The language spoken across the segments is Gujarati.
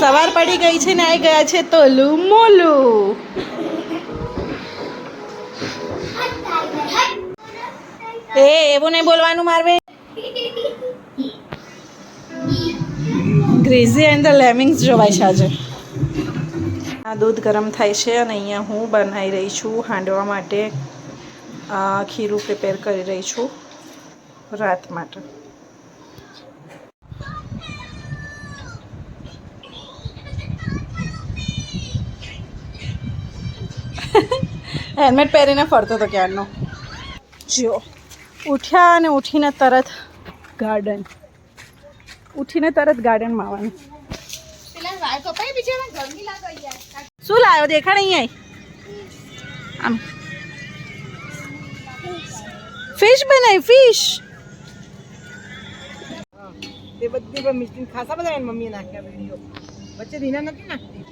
સવાર પડી ગઈ છે ને આવી ગયા છે તોલું મોલું. એવું નહીં બોલવાનું મારવે. ગ્રેઝી એન્ડ ધ લેમિંગ્સ જોવાય છે આજે. આ દૂધ ગરમ થાય છે અને અહીંયા હું બનાવી રહી છું હાંડવા માટે ખીરું પ્રિપેર કરી રહી છું રાત માટે. હેલ્મેટ પહેરીને ફરતો હતો ક્યારનો. જો ઉઠ્યા અને ઉઠીને તરત ગાર્ડનમાં આવવાનું. શું લાવ્યો દેખાડ અહીં આમ ફિશ બનાવી ફિશ. તે બધી પર મિસ્ટી ખાસા બધા મમ્મીએ નાખ્યા વિડિયો વચ્ચે રીના નથી નાખતી.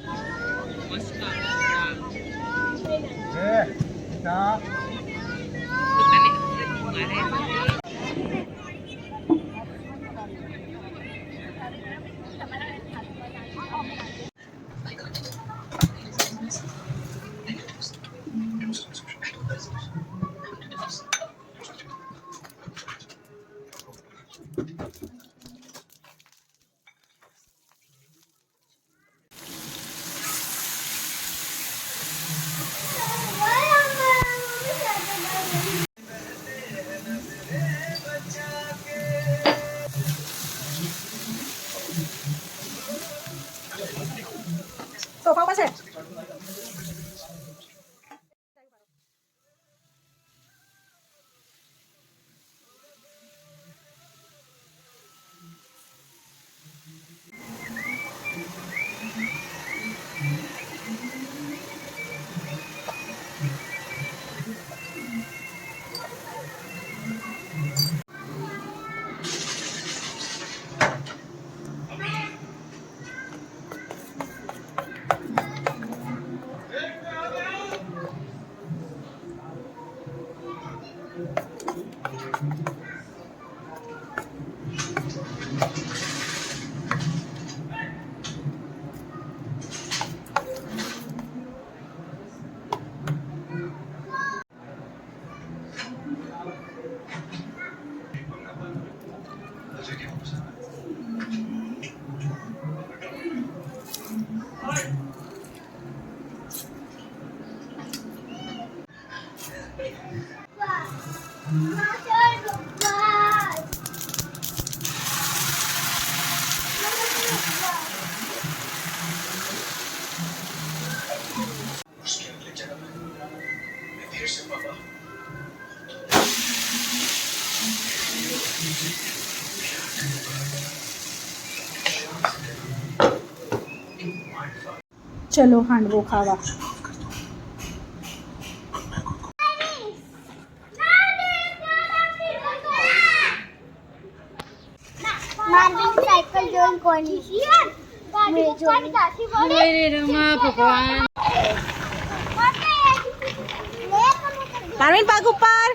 સોફા પર છે. ચલો હાંડવો ખાવા. પાર્વિન પાક ઉપર.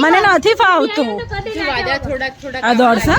મને નથી ફાવતું આ દોડશે.